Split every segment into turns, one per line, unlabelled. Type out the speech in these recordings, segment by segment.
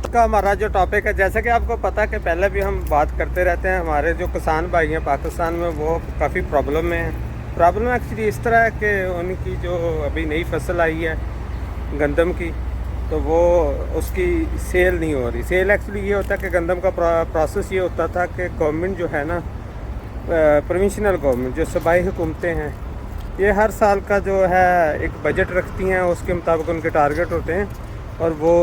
का हमारा जो टॉपिक है, जैसे कि आपको पता है कि पहले भी हम बात करते रहते हैं, हमारे जो किसान भाई हैं पाकिस्तान में वो काफ़ी प्रॉब्लम में हैं। प्रॉब्लम एक्चुअली इस तरह है कि उनकी जो अभी नई फसल आई है गंदम की, तो वो उसकी सेल नहीं हो रही। सेल एक्चुअली ये होता है कि गंदम का प्रोसेस ये होता था कि गवर्नमेंट जो है ना, प्रोविंशनल गवर्नमेंट जो सूबाई हुकूमतें हैं, ये हर साल का जो है एक बजट रखती हैं, उसके मुताबिक उनके टारगेट होते हैं और वो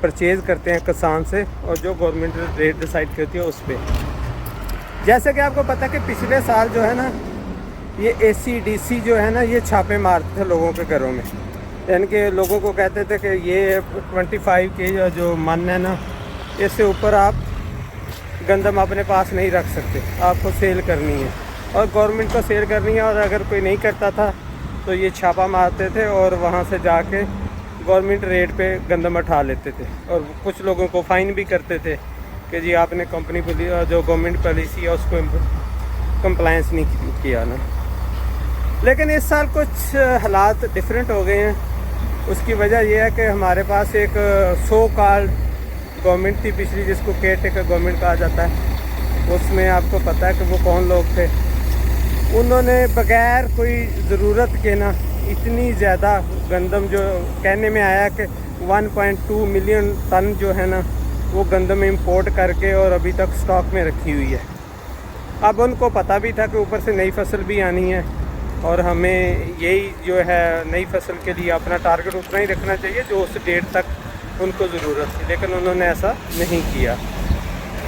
परचेज़ करते हैं किसान से, और जो गवर्नमेंट रेट डिसाइड करती है उस पर। जैसे कि आपको पता है कि पिछले साल जो है ना, ये ACDC जो है ना, ये छापे मारते थे लोगों के घरों में, यानी कि लोगों को कहते थे कि ये 25 के जो मन है ना, इससे ऊपर आप गंदम अपने पास नहीं रख सकते, आपको सेल करनी है और गवर्नमेंट को सेल करनी है। और अगर कोई नहीं करता था तो ये छापा मारते थे और वहाँ से जाके गवर्नमेंट रेट पे गंदम उठा लेते थे, और कुछ लोगों को फ़ाइन भी करते थे कि जी आपने कंपनी जो गवर्नमेंट पॉलिसी है उसको कंप्लायंस नहीं किया ना। लेकिन इस साल कुछ हालात डिफरेंट हो गए हैं। उसकी वजह यह है कि हमारे पास एक सो कॉल्ड गवर्नमेंट थी पिछली, जिसको केयर टेकर गवर्नमेंट कहा जाता है। उसमें आपको पता है कि वो कौन लोग थे। उन्होंने बगैर कोई ज़रूरत के ना इतनी ज़्यादा गंदम, जो कहने में आया कि 1.2 मिलियन टन जो है ना, वो गंदम इंपोर्ट करके और अभी तक स्टॉक में रखी हुई है। अब उनको पता भी था कि ऊपर से नई फसल भी आनी है और हमें यही जो है नई फसल के लिए अपना टारगेट उतना ही रखना चाहिए जो उस डेट तक उनको ज़रूरत थी, लेकिन उन्होंने ऐसा नहीं किया।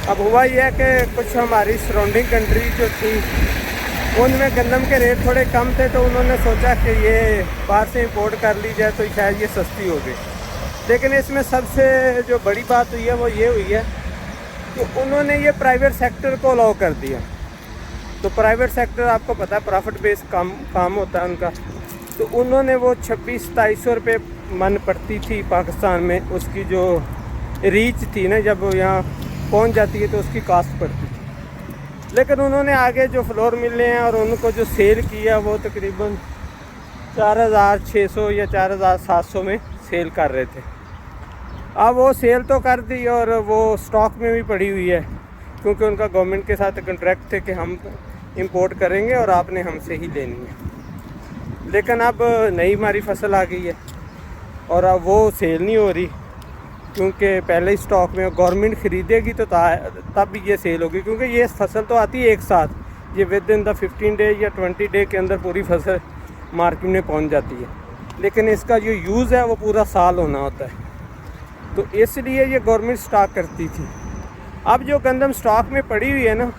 अब हुआ यह है कि कुछ हमारी सराउंडिंग कंट्री जो थी उनमें गंदम के रेट थोड़े कम थे, तो उन्होंने सोचा कि ये बाहर से इंपोर्ट कर ली जाए तो शायद ये सस्ती होगी। लेकिन इसमें सबसे जो बड़ी बात हुई है वो ये हुई है कि उन्होंने ये प्राइवेट सेक्टर को अलाउ कर दिया। तो प्राइवेट सेक्टर आपको पता है प्रॉफिट बेस्ड काम होता है उनका। तो उन्होंने वो 2600-2700 रुपये मन पड़ती थी पाकिस्तान में, उसकी जो रीच थी ना, जब वो यहाँ पहुँच जाती है तो उसकी कास्ट पड़ती थी। लेकिन उन्होंने आगे जो फ्लोर मिले हैं और उनको जो सेल किया वो तकरीबन 4600 या 4700 में सेल कर रहे थे। अब वो सेल तो कर दी और वो स्टॉक में भी पड़ी हुई है, क्योंकि उनका गवर्नमेंट के साथ कॉन्ट्रैक्ट थे कि हम इंपोर्ट करेंगे और आपने हमसे ही लेनी है। लेकिन अब नई हमारी फसल आ गई है और अब वो सेल नहीं हो रही, क्योंकि पहले ही स्टॉक में गवर्नमेंट ख़रीदेगी तो तब भी ये सेल होगी, क्योंकि ये फसल तो आती है एक साथ, ये विद इन द 15 डे या 20 डे के अंदर पूरी फसल मार्केट में पहुंच जाती है। लेकिन इसका जो यूज़ है वो पूरा साल होना होता है, तो इसलिए ये गवर्नमेंट स्टॉक करती थी। अब जो गंदम स्टॉक में पड़ी हुई है ना,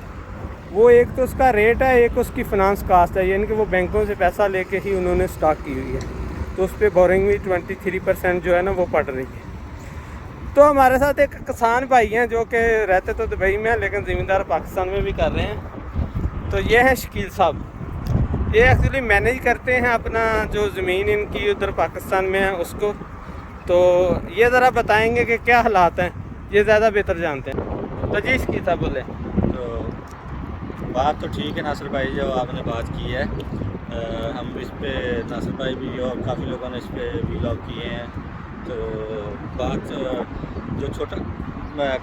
वो एक तो उसका रेट है, एक उसकी फिनांस कास्ट है, यानी कि वो बैंकों से पैसा लेके ही उन्होंने स्टॉक की हुई है, तो उस पर बोरिंग भी 23% जो है ना वो पड़ रही है। तो हमारे साथ एक किसान भाई हैं जो कि रहते तो दुबई में हैं, लेकिन ज़मींदार पाकिस्तान में भी कर रहे हैं। तो ये है शकील साहब, ये एक्चुअली मैनेज करते हैं अपना जो ज़मीन इनकी उधर पाकिस्तान में है उसको। तो ये ज़रा बताएंगे कि क्या हालात हैं, ये ज़्यादा बेहतर जानते हैं। तो जी शकील साहब बोले।
तो बात तो ठीक है नासिर भाई, जो आपने बात की है। हम इस पे नासिर भाई भी और काफ़ी लोगों ने इस पे व्लॉग किए हैं। तो बात जो छोटा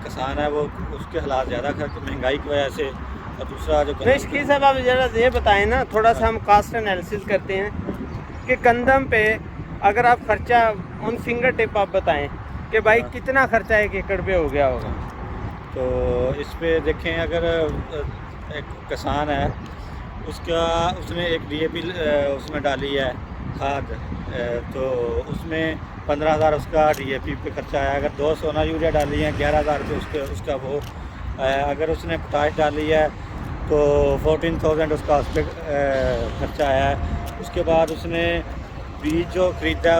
किसान है वो उसके हालात ज़्यादा खर्च महंगाई की वजह से, और दूसरा जो
शकील साहब आप ज़रा ये बताएं ना, थोड़ा सा हम कास्ट एनालिसिस करते हैं कि गंदम पे अगर आप खर्चा ऑन फिंगर टिप आप बताएं कि भाई कितना खर्चा 1 एकड़ पे हो गया होगा।
तो इस पे देखें, अगर एक किसान है उसने एक DAP उसमें डाली है खाद, तो उसमें 15,000 उसका DAP पे खर्चा है। अगर 2 सोना यूरिया डाली है 11,000 रुपये उसका वो। अगर उसने पोटाश डाली है तो 14,000 उसका उस पर खर्चा है। उसके बाद उसने बीज जो ख़रीदा,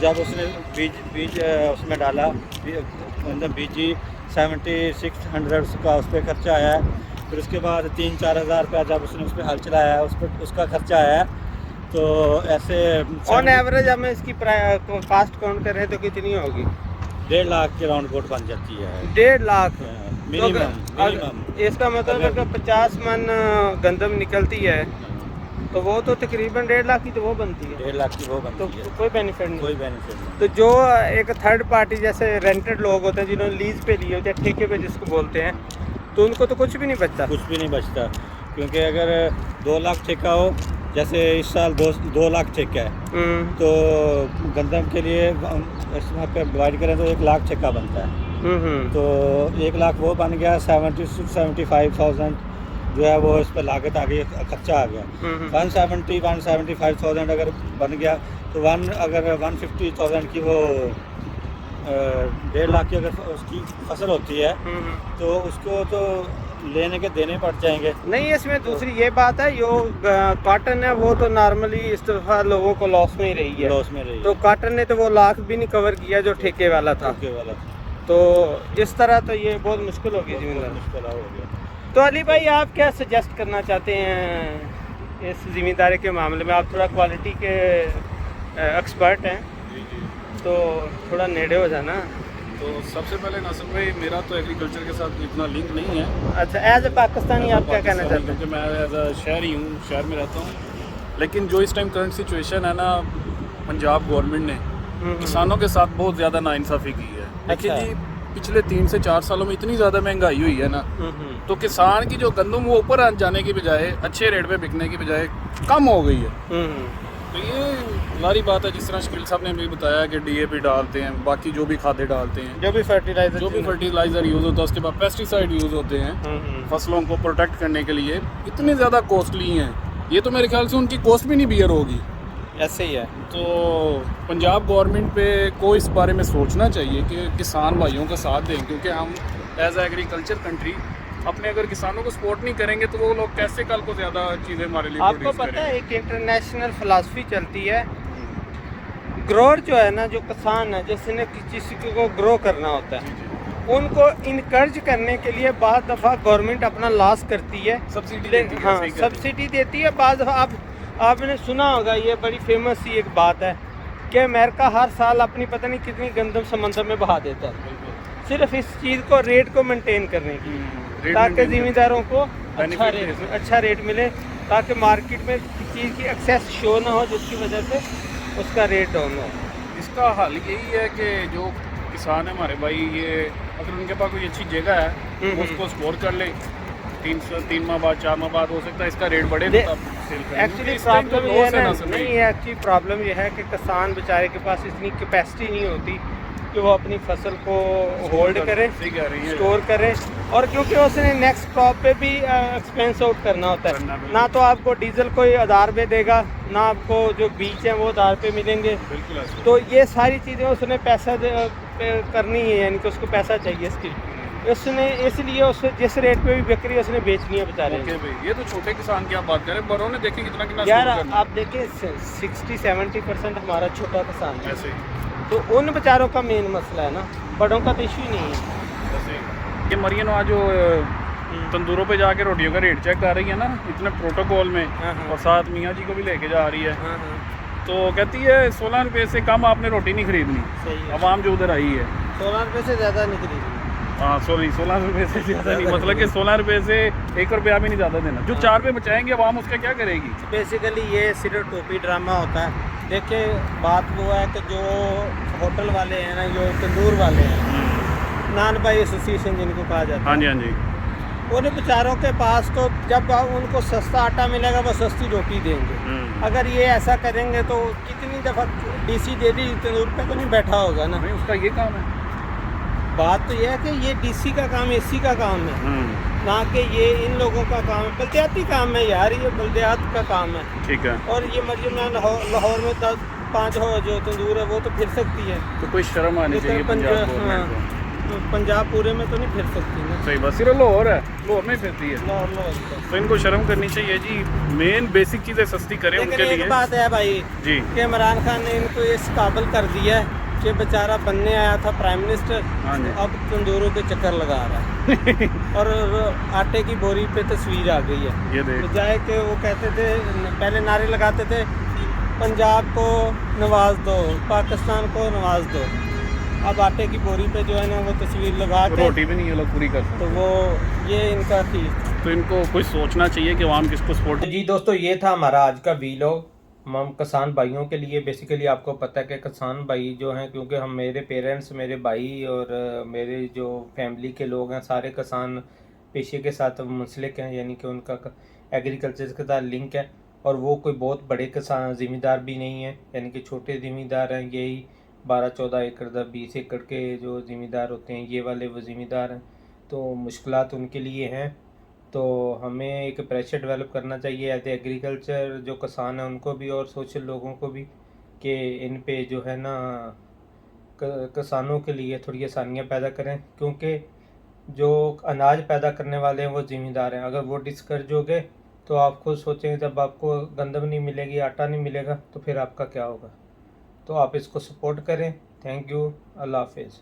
जब उसने बीज उसमें डाला, मतलब BG 7600 का उस पर खर्चा आया है। फिर उसके बाद 3-4 हज़ार रुपया जब उसने उस पर हल चलाया है, उस पर उसका खर्चा आया है। तो ऐसे
ऑन एवरेज हमें इसकी कास्ट काउंट करें तो कितनी होगी?
1.5 लाख के राउंड बोट बन जाती है।
1.5 लाख
मिनिमम।
इसका मतलब है कि 50 मन गंदम निकलती है तो वो तो तकरीबन 1.5 लाख की तो वो बनती है,
1.5 लाख की वो
तो
बनती है,
कोई बेनिफिट नहीं।
कोई बेनिफिट नहीं।
तो जो एक थर्ड पार्टी जैसे रेंटेड लोग होते हैं जिन्होंने लीज पे लिए होते हैं, ठेके पे जिसको बोलते हैं, तो उनको तो कुछ भी नहीं बचता।
कुछ भी नहीं बचता, क्योंकि अगर 2 लाख ठेका हो, जैसे इस साल 2 लाख ठेका है, तो गंदम के लिए इसमें पे डिवाइड करें तो 1 लाख ठेका बनता है। तो 1 लाख वो बन गया, 75,000 जो है वो इस पर लागत आ गई, खर्चा आ गया। 175,000 अगर बन गया तो 150,000 की वो 1.5 लाख की अगर उसकी फसल होती है तो उसको तो लेने के देने पड़ जाएंगे।
नहीं, इसमें दूसरी ये बात है, जो कॉटन है वो तो नॉर्मली इस दफा लोगों को लॉस में ही रही है,
लॉस में रही
तो कॉटन ने तो वो लाख भी नहीं कवर किया जो ठेके वाला था।
ठेके वाला,
तो इस तरह तो ये बहुत मुश्किल होगी ज़मींदार।
मुश्किल हो गया।
तो अली भाई, आप क्या सजेस्ट करना चाहते हैं इस ज़मींदारी के मामले में? आप थोड़ा क्वालिटी के एक्सपर्ट हैं, तो थोड़ा नेड़े हो जाना।
तो सबसे पहले नासिर भाई, मेरा तो एग्रीकल्चर के साथ इतना लिंक नहीं है।
अच्छा, एज ए पाकिस्तानी आप क्या कहना चाहते हैं?
क्योंकि मैं एज अ शहरी हूँ, शहर में रहता हूँ, लेकिन जो इस टाइम करंट सिचुएशन है ना, पंजाब गवर्नमेंट ने किसानों के साथ बहुत ज़्यादा नाइंसाफ़ी की है। देखिए
अच्छा।
जी, पिछले 3 से 4 सालों में इतनी ज़्यादा महंगाई हुई है ना, तो किसान की जो गंदम वो ऊपर आ जाने की बजाय, अच्छे रेट पे बिकने की बजाय कम हो गई है। तो ये लारी बात है, जिस तरह शकील साहब ने भी बताया कि DAP डालते हैं, बाकी जो भी खादे डालते हैं,
जो भी
फर्टिलाइज़र यूज़ होता है, उसके बाद पेस्टिसाइड यूज़ होते हैं फसलों को प्रोटेक्ट करने के लिए, इतने ज़्यादा कॉस्टली हैं। ये तो मेरे ख्याल से उनकी कॉस्ट भी नहीं बियर होगी।
ऐसे ही है।
तो पंजाब गवर्नमेंट पे को इस बारे में सोचना चाहिए कि किसान भाइयों का साथ दें, क्योंकि हम एज एग्रीकल्चर कंट्री अपने अगर किसानों को सपोर्ट नहीं करेंगे तो वो लोग कैसे कल को ज़्यादा चीज़ें हमारे लिए
आपको
प्रोड्यूस
पता है,
करेंगे।
एक इंटरनेशनल फिलासफी चलती है, ग्रोअर जो है ना, जो किसान है, जिसने किसी को ग्रो करना होता है, उनको इनकरेज करने के लिए बाद दफ़ा गवर्नमेंट अपना लॉस करती है,
सब्सिडी देती है,
हाँ
सही कह रहे हैं।
सब्सिडी देती है। बाद दफ़ा आपने सुना होगा, ये बड़ी फेमस सी एक बात है कि अमेरिका हर साल अपनी पता नहीं कितनी गंदम समंदर में बहा देता है, सिर्फ इस चीज़ को, रेट को मेंटेन करने की,
रेट
ताकि
maintain
ज़मींदारों को
Benefit
अच्छा रेट मिले, ताकि मार्केट में चीज़ की एक्सेस शो ना हो, जिसकी वजह से उसका रेट डाउन हो।
इसका हल यही है कि जो किसान है हमारे भाई, ये अगर उनके पास कोई अच्छी जगह है वो उसको स्टोर कर ले, 3 माह बाद 4 माह बाद हो सकता है इसका रेट बढ़े, तो तब सेल करेंगे।
एक्चुअली
इस टाइम तो
प्रॉब्लम ये
loss
है ना,
ना
नहीं है, एक्चुअली प्रॉब्लम ये है कि किसान बेचारे के पास इतनी कैपेसिटी नहीं होती कि वो अपनी फसल को होल्ड करे,
सही कह रही है,
स्टोर करे, और क्योंकि उसने नेक्स्ट क्रॉप पे भी एक्सपेंस आउट करना होता
करना
है,
भी।
ना तो आपको डीजल कोई आधार पे देगा, ना आपको जो बीज हैं वो आधार पे मिलेंगे,
बिल्कुल ऐसे।
तो ये सारी चीज़ें उसने पैसा पे करनी है, यानी कि उसको पैसा चाहिए इसकी, उसने इसलिए उस जिस रेट पे भी बिक रही है उसने बेचनी है बेचारे।
ओके भाई, ये तो छोटे किसान की आप बात करें, बड़ों ने देखें कितना कितना
यार
स्टोर करना है।
आप देखिए 60-70% हमारा छोटा किसान है,
ऐसे ही
तो उन बेचारों का मेन मसला है ना, बड़ों का तो इशू नहीं है।
ऐसे ही। ये मरियन आज जो तंदूरों पे जाके रोटियों का रेट चेक कर रही है ना, इतने प्रोटोकॉल में,
हाँ, हाँ।
और साथ मियाँ जी को भी लेके जा रही है,
हाँ हाँ,
तो कहती है 16 रुपये से कम आपने रोटी नहीं खरीदनी।
सही है।
आवाम जो उधर आई है,
16 रुपये से ज़्यादा नहीं खरीदी।
हाँ सॉरी, 16 रुपये से ज़्यादा नहीं, मतलब कि 16 रुपये से 1 रुपया भी नहीं ज़्यादा देना, जो 4 रुपये बचाएंगे आवाम उसका क्या करेगी।
बेसिकली ये सिर्फ टोपी ड्रामा होता है। देखिए, बात वो है कि जो होटल वाले हैं ना, जो तंदूर वाले हैं, नान बाई एसोसिएशन जिनको कहा जाता है,
हाँ जी, हाँ जी,
उन बेचारों के पास तो जब उनको सस्ता आटा मिलेगा वो सस्ती रोटी देंगे। अगर ये ऐसा करेंगे तो कितनी दफ़ा DC दे दी, तंदूर पे तो नहीं बैठा होगा ना।
नहीं उसका ये काम है।
बात तो यह है कि ये DC का काम, AC का काम है, ना कि ये इन लोगों का काम है, बल्दियाती काम है यार, ये बल्दियात का काम है।
ठीक है,
और ये मरियम लाहौर में 10-5 हो जो तंदूर है वो तो फिर सकती है,
तो कोई शर्म आनी
लेकिन
चाहिए पंजाब गवर्नमेंट को।
तो पंजाब पूरे में तो नहीं फिर सकती ना,
सही बात, सिर्फ लाहौर है, लाहौर में फिरती है,
लाहौर।
तो इनको शर्म करनी चाहिए जी। मेन बेसिक चीज़ें सस्ती करें
लेकिन
उनके
एक
लिए
बात है भाई
जी।
कि इमरान खान ने इनको इस काबिल कर दिया है कि बेचारा बनने आया था प्राइम मिनिस्टर,
हाँ जी।
अब तंदूरों के चक्कर लगा रहा है और आटे की बोरी पे तस्वीर आ गई है।
ये देख,
बजाय कि वो कहते थे, पहले नारे लगाते थे पंजाब को नवाज दो, पाकिस्तान को नवाज दो, अब आटे की बोरी पे जो है ना वो तस्वीर लगा के
रोटी भी नहीं ये लोग पूरी कर सकते।
तो वो ये इनका थी।
तो इनको कुछ सोचना चाहिए कि आवाम किसको सपोर्ट।
जी दोस्तों, ये था हमारा आज का वीलॉग हम किसान भाइयों के लिए। बेसिकली आपको पता है कि किसान भाई जो हैं, क्योंकि हम मेरे पेरेंट्स, मेरे भाई और मेरे जो फैमिली के लोग हैं सारे किसान पेशे के साथ मुंसलिक हैं, यानी कि उनका एग्रीकल्चर के साथ लिंक है। और वो कोई बहुत बड़े किसान ज़मींदार भी नहीं है, यानी कि छोटे ज़मींदार हैं, यही 12-14 एकड़ 20 एकड़ के जो ज़मींदार होते हैं ये वाले वो ज़मींदार हैं। तो मुश्किलात उनके लिए हैं। तो हमें एक प्रेशर डेवलप करना चाहिए एज एग्रीकल्चर जो किसान हैं उनको भी और सोशल लोगों को भी, कि इन पे जो है ना किसानों के लिए थोड़ी आसानियाँ पैदा करें, क्योंकि जो अनाज पैदा करने वाले हैं वो ज़मींदार हैं। अगर वो डिस्करेज हो गए तो आप खुद सोचेंगे, जब आपको गंदम नहीं मिलेगी, आटा नहीं मिलेगा, तो फिर आपका क्या होगा। तो आप इसको सपोर्ट करें। Thank you. अल्लाह हाफिज़।